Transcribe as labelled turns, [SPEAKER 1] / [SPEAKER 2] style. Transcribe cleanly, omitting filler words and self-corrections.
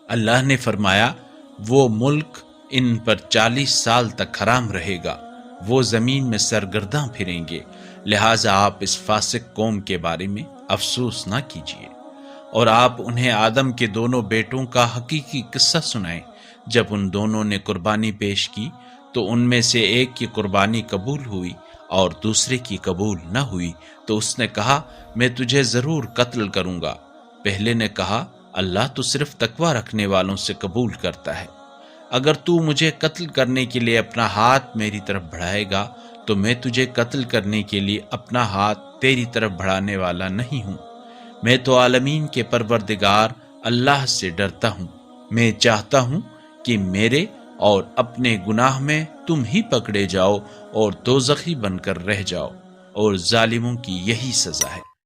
[SPEAKER 1] اللہ نے فرمایا وہ ملک ان پر 40 سال تک حرام رہے گا، وہ زمین میں سرگرداں پھریں گے، لہٰذا آپ اس فاسق قوم کے بارے میں افسوس نہ کیجیے۔ اور آپ انہیں آدم کے دونوں بیٹوں کا حقیقی قصہ سنائیں۔ جب ان دونوں نے قربانی پیش کی تو ان میں سے ایک کی قربانی قبول ہوئی اور دوسرے کی قبول نہ ہوئی، تو اس نے کہا میں تجھے ضرور قتل کروں گا۔ پہلے نے کہا اللہ تو صرف تقوی رکھنے والوں سے قبول کرتا ہے، اگر تو مجھے قتل کرنے کے لیے اپنا ہاتھ میری طرف بڑھائے گا تو میں تجھے قتل کرنے کے لیے اپنا ہاتھ تیری طرف بڑھانے والا نہیں ہوں۔ میں تو عالمین کے پروردگار اللہ سے ڈرتا ہوں، میں چاہتا ہوں کہ میرے اور اپنے گناہ میں تم ہی پکڑے جاؤ اور دوزخی بن کر رہ جاؤ، اور ظالموں کی یہی سزا ہے۔